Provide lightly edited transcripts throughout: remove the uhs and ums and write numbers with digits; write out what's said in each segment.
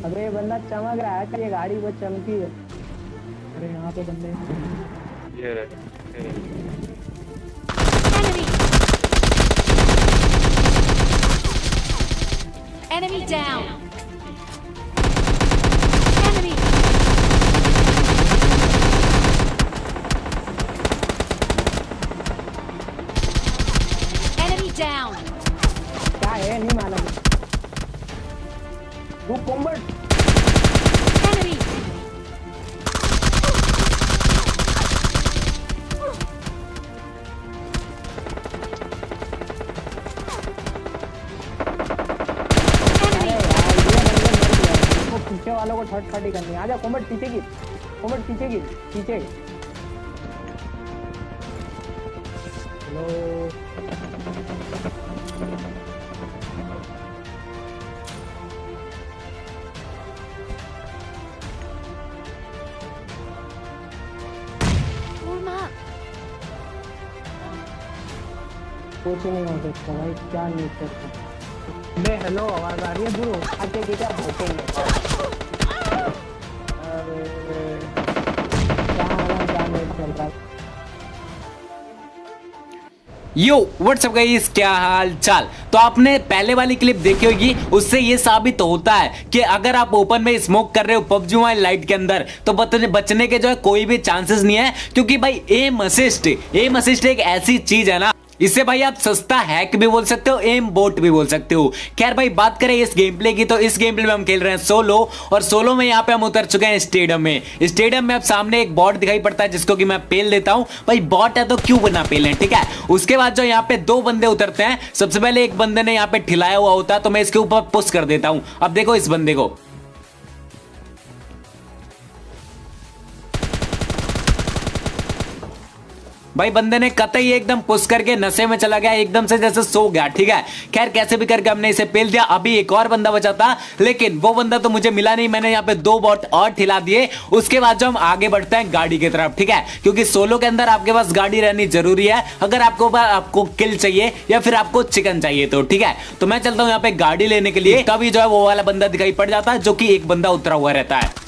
अबे ये बंदा चमक रहा है कि ये गाड़ी बहुत चमकी है। अरे यहाँ पे बंदे हैं। ये रहे। Enemy down. Enemy. Enemy down. क्या है नहीं मालूम। तू कॉम्बैट Enemy. पीछे वालों को थर्ड पार्टी करनी है। आजा कॉम्बैट पीछे की, कॉम्बैट पीछे की, पीछे। Hello Warm up. कुछ नहीं हो सकता भाई, क्या नहीं कर सकता। बे हेलो, आवाज आ रही है? दूर हो आके की क्या भोटेंगे। अरे क्या चल रहा है। यो व्हाट्सअप गाइस, क्या हाल चाल। तो आपने पहले वाली क्लिप देखी होगी, उससे ये साबित होता है कि अगर आप ओपन में स्मोक कर रहे हो पबजी मोबाइल लाइट के अंदर तो बचने के जो है कोई भी चांसेस नहीं है, क्योंकि भाई एम असिस्ट एक ऐसी चीज है ना, इससे भाई आप सस्ता हैक भी बोल सकते हो, एम बोट भी बोल सकते हो। खैर भाई बात करें इस गेम प्ले की, तो इस गेम प्ले में हम खेल रहे हैं सोलो, और सोलो में यहाँ पे हम उतर चुके हैं स्टेडियम में। स्टेडियम में अब सामने एक बॉट दिखाई पड़ता है जिसको कि मैं पेल देता हूँ। भाई बॉट है तो क्यों बना पेलें, ठीक है। उसके बाद जो यहाँ पे दो बंदे उतरते हैं। सबसे पहले एक बंदे ने यहाँ पे ठिलाया हुआ होता है, तो मैं इसके ऊपर पुश कर देता हूँ। अब देखो इस बंदे को, भाई बंदे ने कतई एकदम पुश करके नशे में चला गया, एकदम से जैसे सो गया, ठीक है। खैर कैसे भी करके हमने इसे पेल दिया। अभी एक और बंदा बचा था, लेकिन वो बंदा तो मुझे मिला नहीं। मैंने यहाँ पे दो बॉट और ठिला दिए। उसके बाद जो हम आगे बढ़ते हैं गाड़ी की तरफ, ठीक है, क्योंकि सोलो के अंदर आपके पास गाड़ी रहनी जरूरी है, अगर आपको किल चाहिए या फिर आपको चिकन चाहिए तो, ठीक है। तो मैं चलता हूँ यहाँ पे गाड़ी लेने के लिए। तभी जो है वो वाला बंदा दिखाई पड़ जाता है जो कि एक बंदा उतरा हुआ रहता है।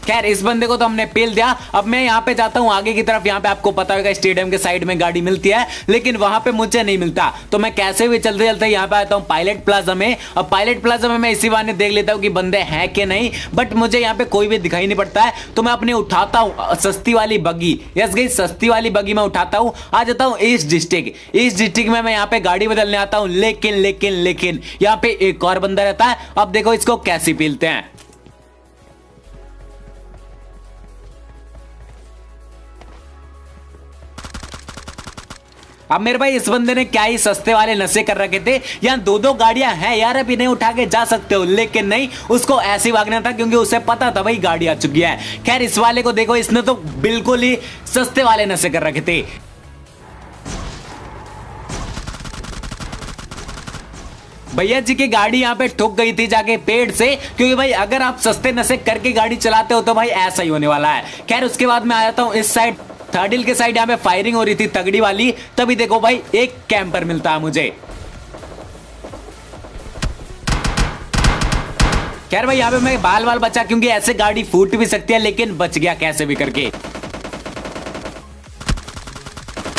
खैर इस बंदे को तो हमने पेल दिया। अब मैं यहाँ पे जाता हूँ आगे की तरफ। यहाँ पे आपको पता होगा स्टेडियम के साइड में गाड़ी मिलती है, लेकिन वहां पे मुझे नहीं मिलता। तो मैं कैसे भी चलते चलते यहाँ पे आता हूँ पायलट प्लाजा में। अब पायलट प्लाजा में मैं इसी बहाने देख लेता हूँ कि बंदे हैं कि नहीं, बट मुझे यहाँ पे कोई भी दिखाई नहीं पड़ता है। तो मैं अपनी उठाता हूँ सस्ती वाली बगी। यस गई, सस्ती वाली बगी मैं उठाता हूँ। आ जाता हूँ ईस्ट डिस्ट्रिक्ट में। मैं यहाँ पे गाड़ी बदलने आता हूँ, लेकिन यहाँ पे एक और बंदा रहता है। अब देखो इसको कैसे पीलते हैं। अब मेरे भाई इस बंदे ने क्या ही सस्ते वाले नशे कर रखे थे। यहाँ दो दो गाड़ियां हैं यार, अभी नहीं उठा के जा सकते हो, लेकिन नहीं, उसको ऐसे भागना था क्योंकि उसे पता था भाई गाड़ी आ चुकी है। खैर इस वाले को देखो, इसने तो बिल्कुल ही सस्ते वाले नशे कर रखे थे। भैया जी की गाड़ी यहाँ पे ठुक गई थी जाके पेड़ से, क्योंकि भाई अगर आप सस्ते नशे करके गाड़ी चलाते हो तो भाई ऐसा ही होने वाला है। खैर उसके बाद मैं आ जाता हूँ इस साइड, थर्ड हिल के साइड। यहाँ पे फायरिंग हो रही थी तगड़ी वाली। तभी देखो भाई एक कैंपर मिलता है मुझे। खैर भाई यहाँ पे मैं बाल बचा, क्योंकि ऐसे गाड़ी फूट भी सकती है, लेकिन बच गया कैसे भी करके।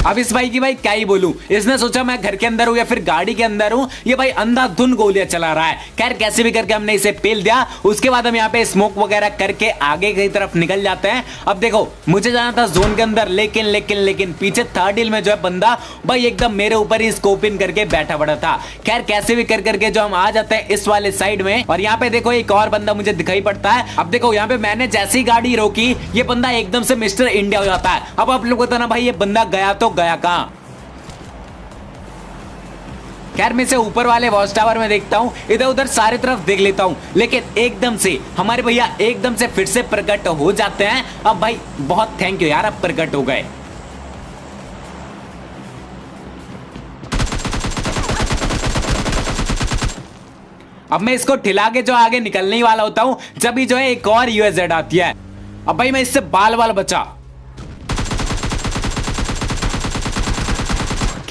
अब इस भाई की भाई क्या ही बोलूं, इसने सोचा मैं घर के अंदर हूं या फिर गाड़ी के अंदर हूं, ये भाई अंधाधुन गोलियां चला रहा है। खैर कैसे भी करके हमने इसे पेल दिया। उसके बाद हम यहाँ पे स्मोक वगैरह करके आगे की तरफ निकल जाते हैं। अब देखो मुझे जाना था जोन के अंदर, लेकिन पीछे थर्ड हिल में जो है बंदा भाई एकदम मेरे ऊपर ही स्कोप इन करके बैठा पड़ा था। खैर कैसे भी करके जो हम आ जाते हैं इस वाले साइड में, और यहाँ पे देखो एक और बंदा मुझे दिखाई पड़ता है। अब देखो यहाँ पे मैंने जैसी गाड़ी रोकी, ये बंदा एकदम से मिस्टर इंडिया हो जाता है। अब आप लोग बताना भाई ये बंदा गया तो गया कहां। खैर मैं इसे ऊपर वाले वॉच टावर में देखता हूं, इधर उधर सारी तरफ देख लेता हूं, लेकिन एकदम से हमारे भैया एकदम से फिर से प्रकट हो जाते हैं। अब भाई बहुत थैंक यू यार, अब प्रकट हो गए। अब मैं इसको ठिला के जो आगे निकलने ही वाला होता हूं, जब ही जो है एक और यूएसजेड आती है। अब भाई मैं इससे बाल बचा।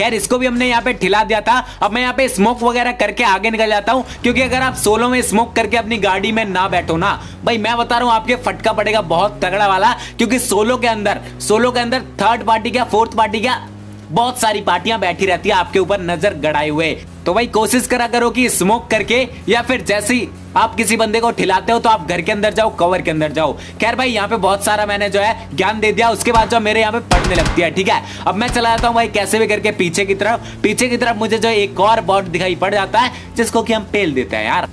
खैर इसको भी हमने यहाँ पे ठिला दिया था। अब मैं यहाँ पे स्मोक वगैरह करके आगे निकल जाता हूँ, क्योंकि अगर आप सोलो में स्मोक करके अपनी गाड़ी में ना बैठो ना भाई, मैं बता रहा हूँ आपके फटका पड़ेगा बहुत तगड़ा वाला। क्योंकि सोलो के अंदर थर्ड पार्टी क्या फोर्थ पार्टी क्या बहुत सारी पार्टियां बैठी रहती है आपके ऊपर नजर गड़ाए हुए। तो भाई कोशिश करा करो कि स्मोक करके या फिर जैसे ही आप किसी बंदे को ठिलाते हो तो आप घर के अंदर जाओ, कवर के अंदर जाओ। खैर भाई यहाँ पे बहुत सारा मैंने जो है ज्ञान दे दिया, उसके बाद जो मेरे यहाँ पे पड़ने लगती है। ठीक है, अब मैं चला जाता हूँ भाई कैसे भी करके पीछे की तरफ मुझे जो एक और बॉट दिखाई पड़ जाता है जिसको कि हम पेल देते हैं यार।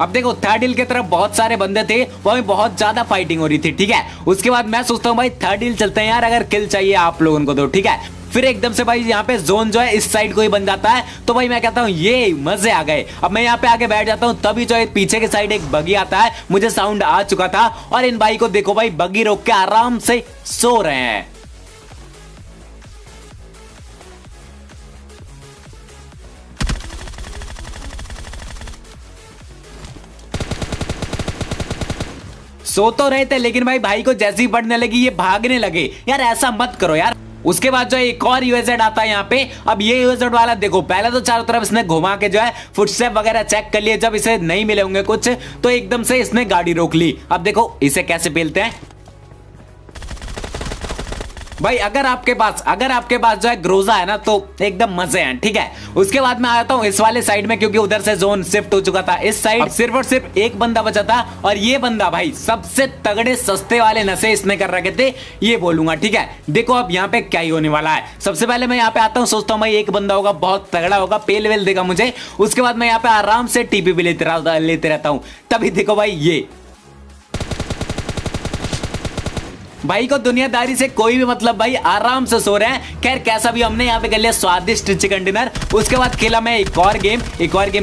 अब देखो थर्ड हिल की तरफ बहुत सारे बंदे थे, वहीं बहुत ज्यादा फाइटिंग हो रही थी। ठीक है, उसके बाद मैं सोचता हूँ भाई थर्ड हिल चलते हैं यार, अगर किल चाहिए आप लोगों को तो। ठीक है, फिर एकदम से भाई यहाँ पे जोन जो है इस साइड को ही बन जाता है, तो भाई मैं कहता हूँ ये मजे आ गए। अब मैं यहाँ पे आके बैठ जाता हूँ, तभी जो है पीछे के साइड एक बगी आता है, मुझे साउंड आ चुका था। और इन भाई को देखो भाई बगी रोक के आराम से सो रहे हैं। सो तो रहे थे, लेकिन भाई को जैसे ही पड़ने लगी ये भागने लगे। यार ऐसा मत करो यार। उसके बाद जो एक और यूएजेड आता है यहाँ पे। अब ये यूएजेड वाला देखो, पहले तो चारों तरफ इसने घुमा के जो है फुटस्टेप वगैरह चेक कर लिए, जब इसे नहीं मिले होंगे कुछ तो एकदम से इसने गाड़ी रोक ली। अब देखो इसे कैसे पेलते हैं भाई। अगर आपके पास जो है ग्रोजा है ना तो एकदम मजे हैं। ठीक है, उसके बाद मैं आता हूँ इस वाले साइड में, क्योंकि उधर से जोन शिफ्ट हो चुका था इस साइड। सिर्फ और सिर्फ एक बंदा बचा था, और ये बंदा भाई सबसे तगड़े सस्ते वाले नशे इसने कर रखे थे, ये बोलूंगा। ठीक है, देखो अब यहाँ पे क्या ही होने वाला है। सबसे पहले मैं यहाँ पे आता हूँ, सोचता हूँ भाई एक बंदा होगा बहुत तगड़ा होगा, पेल वेल देगा मुझे। उसके बाद मैं यहाँ पे आराम से टीपी भी लेते रहता हूँ। तभी देखो भाई ये भाई को दुनियादारी से कोई भी मतलब भाई, आराम से सो रहे हैं। खैर कैसा भी हमने यहाँ पे कर लिया स्वादिष्ट चिकन डिनर। उसके बाद खेला मैं एक और गेम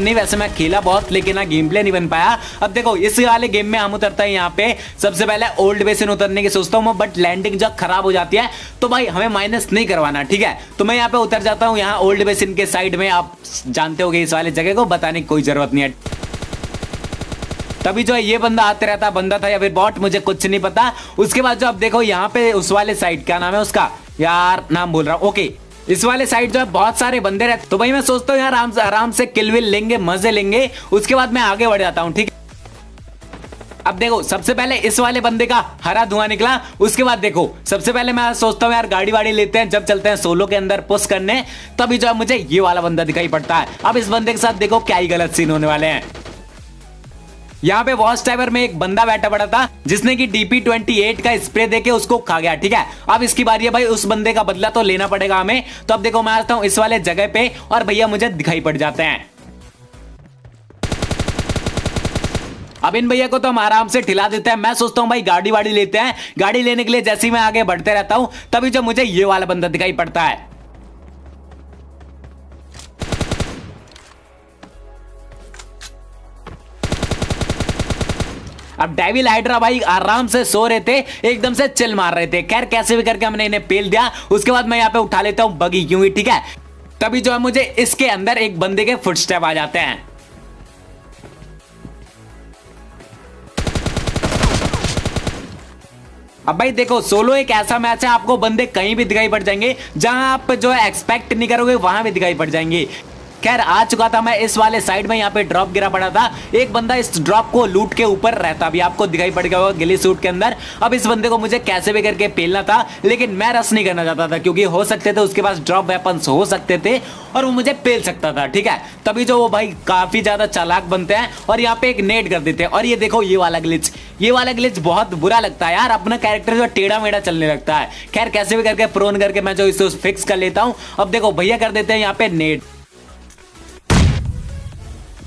नहीं, वैसे मैं खेला बहुत, लेकिन ना गेम प्ले नहीं बन पाया। अब देखो इस वाले गेम में हम उतरते हैं यहाँ पे। सबसे पहले ओल्ड बेसिन उतरने की सोचता हूँ मैं, बट लैंडिंग जब खराब हो जाती है तो भाई हमें माइनस नहीं करवाना। ठीक है, तो मैं यहाँ पे उतर जाता हूँ यहाँ ओल्ड बेसिन के साइड में। आप जानते होगे इस वाले जगह को, बताने की कोई जरूरत नहीं है। तभी जो है ये बंदा आते रहता, बंदा था या फिर बॉट मुझे कुछ नहीं पता। उसके बाद जो अब देखो यहाँ पे उस वाले साइड, क्या नाम है उसका यार, नाम भूल रहा हूँ। ओके, इस वाले साइड जो है बहुत सारे बंदे रहते, तो भाई मैं सोचता हूँ यार आराम से किल विल लेंगे, मजे लेंगे। उसके बाद मैं आगे बढ़ जाता हूँ। ठीक है, अब देखो सबसे पहले इस वाले बंदे का हरा धुआं निकला। उसके बाद देखो सबसे पहले मैं सोचता हूँ यार गाड़ी वाड़ी लेते हैं, जब चलते हैं सोलो के अंदर पुश करने। तभी जो है मुझे ये वाला बंदा दिखाई पड़ता है। अब इस बंदे के साथ देखो क्या ही गलत सीन होने वाले हैं। यहाँ पे वॉच टाइवर में एक बंदा बैठा पड़ा था, जिसने की DP28 का स्प्रे देके उसको खा गया। ठीक है, अब इसकी बारी है भाई, उस बंदे का बदला तो लेना पड़ेगा हमें। तो अब देखो मैं आता हूँ इस वाले जगह पे, और भैया मुझे दिखाई पड़ जाते हैं। अब इन भैया को तो हम आराम से ठिला देते हैं। मैं सोचता हूँ भाई गाड़ी वाड़ी लेते हैं। गाड़ी लेने के लिए जैसे ही मैं आगे बढ़ते रहता हूँ, तभी जो मुझे ये वाला बंदा दिखाई पड़ता है। अब डेविल हाइड्रा भाई आराम से सो रहे थे, एकदम से चिल मार रहे थे। खैर कैसे भी करके हमने इन्हें पेल दिया। उसके बाद मैं यहाँ पे उठा लेता हूँ बगी, क्योंकि ठीक है तभी जो है मुझे इसके अंदर एक बंदे के फुटस्टेप आ जाते हैं। अब भाई देखो सोलो एक ऐसा मैच है, आपको बंदे कहीं भी दिखाई पड़ जाएंगे, जहां आप जो है एक्सपेक्ट नहीं करोगे वहां भी दिखाई पड़ जाएंगे। खैर आ चुका था मैं इस वाले साइड में, यहाँ पे ड्रॉप गिरा पड़ा था। एक बंदा इस ड्रॉप को लूट के ऊपर रहता भी, आपको दिखाई पड़ गया होगा गिली सूट के अंदर। अब इस बंदे को मुझे कैसे भी करके पेलना था, लेकिन मैं रस नहीं करना चाहता था, क्योंकि हो सकते थे उसके पास ड्रॉप वेपन्स हो सकते थे और वो मुझे पेल सकता था। ठीक है, तभी जो वो भाई काफी ज्यादा चालाक बनते हैं और यहाँ पे एक नेट कर देते हैं। और ये देखो ये वाला ग्लिच बहुत बुरा लगता है यार, अपना कैरेक्टर जो टेढ़ा मेढ़ा चलने लगता है। खैर कैसे भी करके प्रोन करके मैं जो इसे फिक्स कर लेता हूँ। अब देखो भैया कर देते हैं यहाँ पे नेट।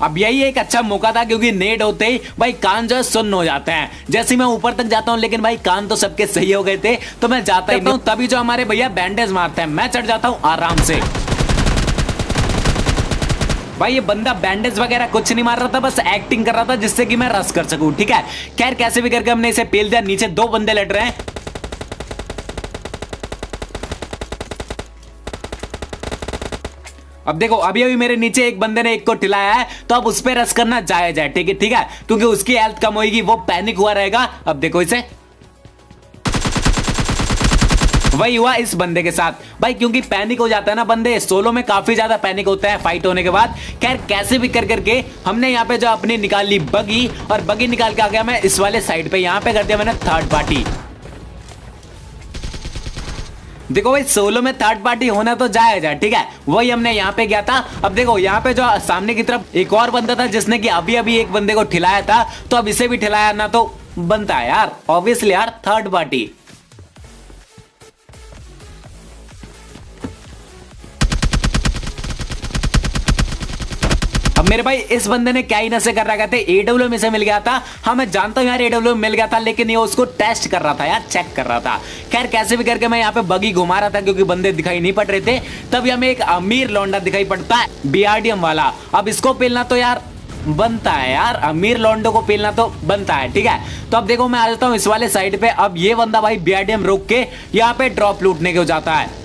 अब यही एक अच्छा मौका था, क्योंकि नेड होते ही भाई कान जो है सुन्न हो जाते हैं। जैसे मैं ऊपर तक जाता हूं, लेकिन भाई कान तो सबके सही हो गए थे, तो मैं जाता ही नहीं। तभी जो हमारे भैया बैंडेज मारते हैं, मैं चढ़ जाता हूं आराम से। भाई ये बंदा बैंडेज वगैरह कुछ नहीं मार रहा था, बस एक्टिंग कर रहा था जिससे कि मैं रस कर सकूं। ठीक है, खैर कैसे भी करके हमने इसे पेल दिया। नीचे दो बंदे लड़ रहे हैं। अब देखो अभी अभी मेरे नीचे एक बंदे ने एक को ठिलाया है, तो अब उस पे रस करना जायज है। ठीक है, क्योंकि उसकी हेल्थ कम होगी, वो पैनिक हुआ रहेगा। अब देखो इसे, वही हुआ इस बंदे के साथ भाई, क्योंकि पैनिक हो जाता है ना बंदे, सोलो में काफी ज्यादा पैनिक होता है फाइट होने के बाद। खैर कैसे भी कर करके हमने यहाँ पे जो अपनी निकाल ली बगी, और बगी निकाल के आ गया मैं इस वाले साइड पे, यहाँ पे कर दिया मैंने थर्ड पार्टी। देखो भाई सोलो में थर्ड पार्टी होना तो जायज है, ठीक है, वही हमने यहाँ पे किया था। अब देखो यहाँ पे जो सामने की तरफ एक और बंदा था जिसने कि अभी अभी एक बंदे को ठिलाया था, तो अब इसे भी ठिलाया ना तो बनता है यार, ऑब्वियसली यार थर्ड पार्टी। अब मेरे भाई इस बंदे ने क्या ही नशे कर रखा थे, एडब्ल्यू में से मिल गया था। हाँ मैं जानता हूँ यार एडब्ल्यू मिल गया था, लेकिन ये उसको टेस्ट कर रहा था यार, चेक कर रहा था। खैर कैसे भी करके मैं यहाँ पे बगी घुमा रहा था क्योंकि बंदे दिखाई नहीं पड़ रहे थे। तभी हमें एक अमीर लौंडा दिखाई पड़ता है, बीआरडीएम वाला। अब इसको पेलना तो यार बनता है यार, अमीर लौंडो को पेलना तो बनता है, ठीक है। तो अब देखो मैं आ जाता हूँ इस वाले साइड पे। अब ये बंदा भाई बीआरडीएम रोक के यहाँ पे ड्रॉप लूटने को जाता है।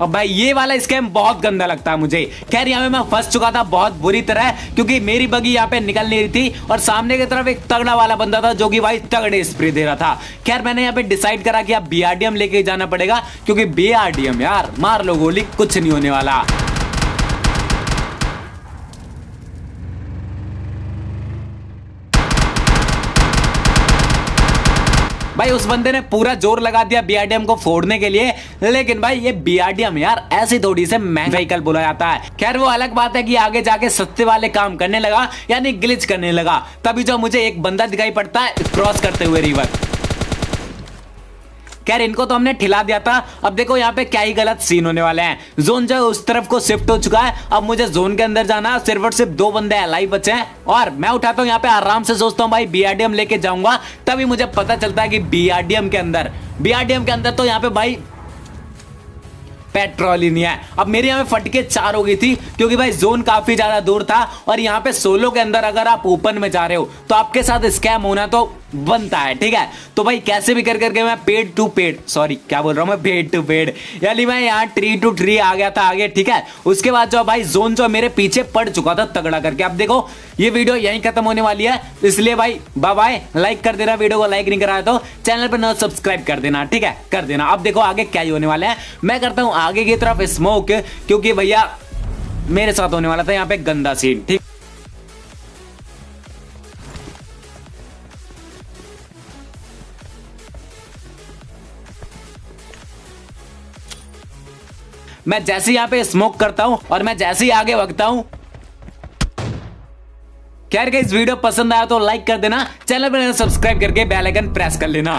अब भाई ये वाला स्कैम बहुत गंदा लगता है मुझे। खैर यहाँ पे मैं फंस चुका था बहुत बुरी तरह, क्योंकि मेरी बगी यहाँ पे निकल नहीं रही थी और सामने की तरफ एक तगड़ा वाला बंदा था जो कि भाई तगड़े स्प्रे दे रहा था। खैर मैंने यहाँ पे डिसाइड करा कि अब बीआरडीएम लेके जाना पड़ेगा, क्योंकि बीआरडीएम यार मार लो गोली, कुछ नहीं होने वाला। भाई उस बंदे ने पूरा जोर लगा दिया बीआरडीएम को फोड़ने के लिए, लेकिन भाई ये बीआरडीएम यार ऐसी थोड़ी से महंगा व्हीकल बोला जाता है। खैर वो अलग बात है कि आगे जाके सस्ते वाले काम करने लगा, यानी ग्लिच करने लगा। तभी जो मुझे एक बंदा दिखाई पड़ता है क्रॉस करते हुए रिवर। खैर इनको तो हमने ठिला दिया था। अब देखो यहाँ पे क्या ही गलत सीन होने वाले हैं। जोन जो उस तरफ को शिफ्ट हो चुका है, अब मुझे जोन के अंदर जाना है। सिर्फ और सिर्फ 2 बंदे अलाइव बचे हैं और मैं उठाता हूँ यहाँ पे आराम से, सोचता हूँ भाई बीआरडीएम लेके जाऊंगा। तभी मुझे पता चलता है कि बीआरडीएम के अंदर तो यहाँ पे भाई पेट्रोल ही नहीं है। अब मेरे यहाँ पे फटके 4 हो गई थी, क्योंकि भाई जोन काफी ज्यादा दूर था और यहाँ पे सोलो के अंदर अगर आप ओपन में जा रहे हो तो आपके साथ स्कैम होना तो बनता है, ठीक है। तो भाई कैसे भी कर करके मैं पेड टू पेड यानी मैं यहाँ ट्री टू ट्री आ गया था आगे, ठीक है। उसके बाद जो भाई जोन जो मेरे पीछे पड़ चुका था तगड़ा करके। अब देखो ये वीडियो यहीं खत्म होने वाली है, इसलिए भाई बाय बाय। लाइक कर देना, वीडियो को लाइक नहीं कराया तो चैनल पर न सब्सक्राइब कर देना, ठीक है, कर देना। अब देखो आगे क्या ही होने वाला है, मैं करता हूँ आगे की तरफ स्मोक, क्योंकि भैया मेरे साथ होने वाला था यहाँ पे गंदा सीन, ठीक। मैं जैसे यहाँ पे स्मोक करता हूं और मैं जैसे ही आगे भगता हूं। खैर इस वीडियो पसंद आया तो लाइक कर देना, चैनल पर सब्सक्राइब करके बेल आइकन प्रेस कर लेना।